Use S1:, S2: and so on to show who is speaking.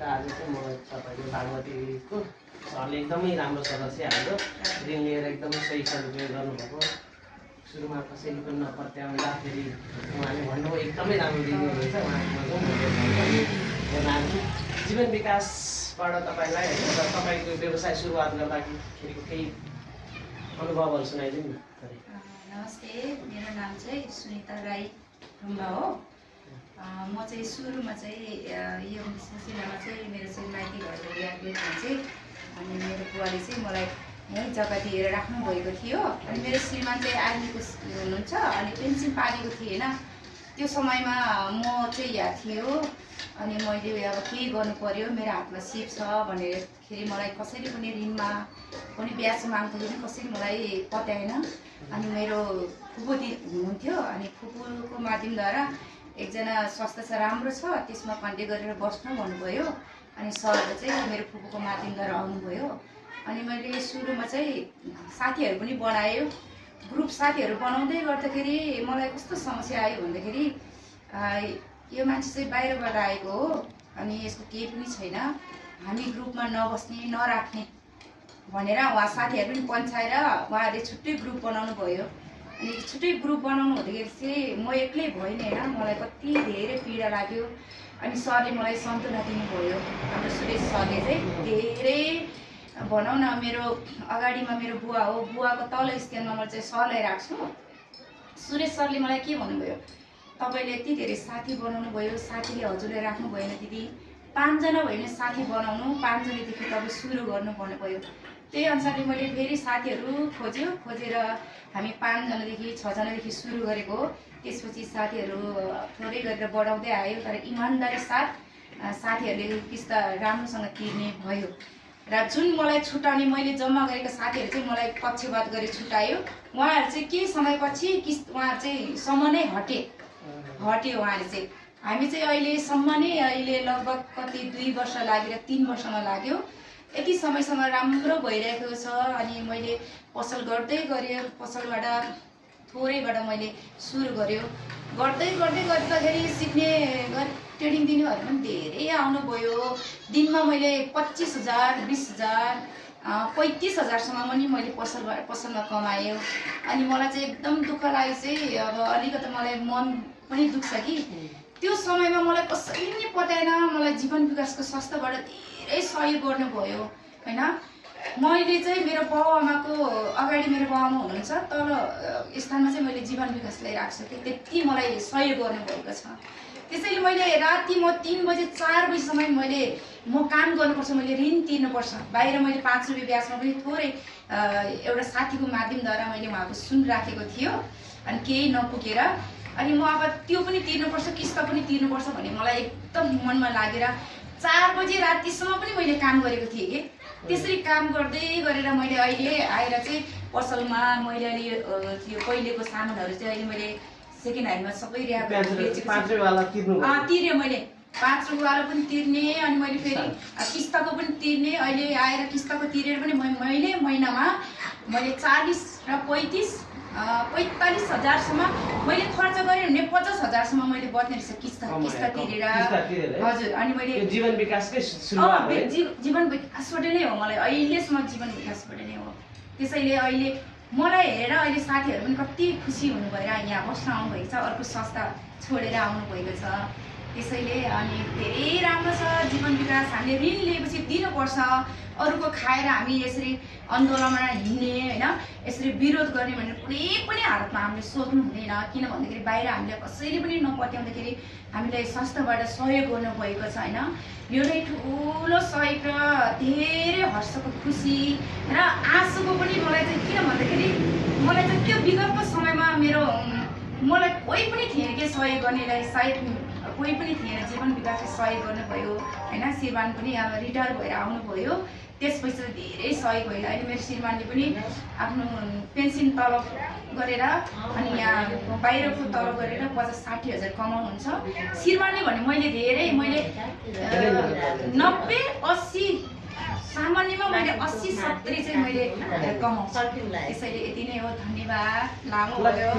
S1: आज चाहिँ म तपाईँको बागमतीको सरले एकदमै राम्रो सदस्य हाम्रो ऋण लिएर एकदमै सही सदुपयोग गर्नुभएको। सुरुमा कसैले पनि नपत्याउँदा फेरि उहाँले भन्नुभयो एकदमै राम्रो दिनुहुनेछ। उहाँको जीवन विकासबाट तपाईँलाई तपाईँको व्यवसाय सुरुवात गर्दाखेरिको केही अनुभवहरू सुनाइदिनु न।
S2: नमस्ते, मेरो नाम चाहिँ सुनिता राई ढुङ्गा हो। म चाहिँ सुरुमा चाहिँ यो सिलसिलामा चाहिँ मेरो चाहिँ माइती घरको बिहाको चाहिँ अनि मेरो बुवाले चाहिँ मलाई यहीँ जग्गा दिएर राख्नु भएको थियो। अनि मेरो श्रीमान चाहिँ आर्मीको हुनुहुन्छ अनि पेन्सन पालेको थिएन। त्यो समयमा म चाहिँ यहाँ थियो अनि मैले अब केही गर्नु पर्यो, मेरो हातमा सिप छ भनेरखेरि मलाई कसैले पनि ऋणमा पनि ब्याज माग्दाखेरि कसैले मलाई पत्याएन। अनि मेरो फुपू हुनुहुन्थ्यो अनि फुपूको माध्यमद्वारा एकजना स्वास्थ्य छ राम्रो छ त्यसमा कन्ट्याक्ट गरेर बस्नु भन्नुभयो। अनि सरले चाहिँ मेरो फुपूको माध्यमद्वारा आउनुभयो। अनि मैले सुरुमा चाहिँ साथीहरू पनि बनायो। ग्रुप साथीहरू बनाउँदै गर्दाखेरि मलाई कस्तो समस्या आयो भन्दाखेरि यो मान्छे चाहिँ बाहिरबाट आएको हो अनि यसको केही पनि छैन, हामी ग्रुपमा नबस्ने नराख्ने भनेर उहाँ साथीहरू पनि पन्छाएर उहाँहरूले छुट्टै ग्रुप बनाउनु भयो। अनि छुट्टै ग्रुप बनाउनु हुँदाखेरि चाहिँ म एक्लै भएन होइन, मलाई कति धेरै पीडा लाग्यो। अनि सरले मलाई सन्तुना दिनुभयो। हाम्रो सुरेश सरले चाहिँ धेरै भनौँ न, मेरो अगाडिमा मेरो बुवा हो, बुवाको तल स्थानमा म चाहिँ सरलाई राख्छु। सुरेश सरले मलाई के भन्नुभयो, तपाईँले यति धेरै साथी बनाउनु भयो, साथीले हजुरलाई राख्नु भएन दिदी, 5 जना भयो भने साथी बनाउनु, 5 जनादेखि तपाईँ सुरु गर्नु भन्नुभयो। त्यही अनुसारले मैले फेरि साथीहरू खोजेर हामी 5 जनादेखि 6 जनादेखि सुरु गरेको। त्यसपछि साथीहरू थोरै गरेर बढाउँदै आयो, तर इमान्दारी साथ साथीहरूले किस्त राम्रोसँग तिर्ने भयो। र जुन मलाई छुटाउने मैले जम्मा गरेको साथीहरू चाहिँ मलाई पक्षपात गरी छुटायो। उहाँहरू चाहिँ केही समयपछि उहाँहरू चाहिँ सम्म नै हट्यो उहाँहरू चाहिँ। हामी चाहिँ अहिले लगभग कति 2 वर्ष लागेर 3 वर्षमा लाग्यो। यति समयसम्म राम्रो भइरहेको छ। अनि मैले पसल गर्दै गरेँ, पसलबाट थोरैबाट मैले सुरु गर्दाखेरि सिक्ने ट्रेडिङ दिनेहरू पनि धेरै आउनुभयो। दिनमा मैले 25,000 20,000 35,000सम्म पनि मैले पसलमा कमाएँ। अनि मलाई चाहिँ एकदम दुःख लाग्यो चाहिँ, अब अलिकति मलाई मन पनि दुख्छ कि त्यो समयमा मलाई कसैले पनि पत्याएन। मलाई जीवन विकासको संस्थाबाट धेरै सहयोग गर्नुभयो होइन। मैले चाहिँ मेरो बाबुआमाको अगाडि मेरो बाबुआमा हुनुहुन्छ, तल स्थानमा चाहिँ मैले जीवन विकासलाई राख्छु कि त्यति मलाई सहयोग गर्नुभएको छ। त्यसैले मैले राति म 3 बजे 4 बजीसम्म म काम गर्नुपर्छ, मैले ऋण तिर्नुपर्छ। बाहिर मैले 5 रुपियाँ ब्याजमा पनि थोरै एउटा साथीको माध्यमद्वारा मैले उहाँको सुन राखेको थियो अनि केही नपुगेर अनि म अब त्यो पनि तिर्नुपर्छ, किस्त पनि तिर्नुपर्छ भन्ने मलाई एकदम मनमा लागेर 4 बजे रातिसम्म पनि मैले काम गरेको थिएँ कि। त्यसरी काम गर्दै गरेर मैले अहिले आएर चाहिँ पसलमा मैले अहिले त्यो पहिलेको सामानहरू चाहिँ अहिले मैले सेकेन्ड ह्यान्डमा सबै तिर्यो। मैले 5 रुपियाँवाला पनि तिर्ने अनि मैले फेरि किस्तको पनि तिर्ने। अहिले आएर किस्तको तिरेर पनि मैले महिनामा मैले 40 र 45,000सम्म मैले खर्च गरेँ भने 50,000सम्म मैले बच्ने रहेछ किस्त तिरेर। हजुर, अनि मैले
S1: जीवन विकासकै सुरुवात
S2: जीवन विकासबाट नै हो, मलाई अहिलेसम्म जीवन विकासबाट नै हो। त्यसैले अहिले मलाई हेरेर अहिले साथीहरू पनि कति खुसी हुनु भएर यहाँ बस्न आउनुभएको छ, अर्को संस्था छोडेर आउनुभएको छ। त्यसैले अनि धेरै राम्रो छ जीवन विकास। हामीले ऋण लिएपछि दिनुपर्छ, अरूको खाएर हामी यसरी आन्दोलनमा हिँड्ने होइन, यसरी विरोध गर्ने भनेर कुनै पनि हालतमा हामीले सोच्नु हुँदैन। किन भन्दाखेरि बाहिर हामीले कसैले पनि नपत्याउँदाखेरि हामीलाई संस्थाबाट सहयोग गर्नुभएको छ होइन। यो नै ठुलो सहयोग र धेरै हर्षको खुसी र आँसुको पनि मलाई चाहिँ, किन भन्दाखेरि मलाई चाहिँ त्यो विगतको समयमा मलाई कोही पनि थिएन के सहयोग गर्नेलाई, सायद कोही पनि थिएन। जीवन विकासले सहयोग गर्नुभयो होइन। श्रीमान पनि अब रिटायर भएर आउनुभयो, त्यसपछि धेरै सहयोग भयो। अहिले मेरो श्रीमानले पनि आफ्नो पेन्सन तलब गरेर अनि यहाँ बाहिरको तलब गरेर 50-60 हजार कमाउनुहुन्छ श्रीमानले भने। मैले 90-80 सामान्यमा मैले 80-70 चाहिँ मैले कमाउँछु। त्यसैले यति नै हो, धन्यवाद। लामो भयो।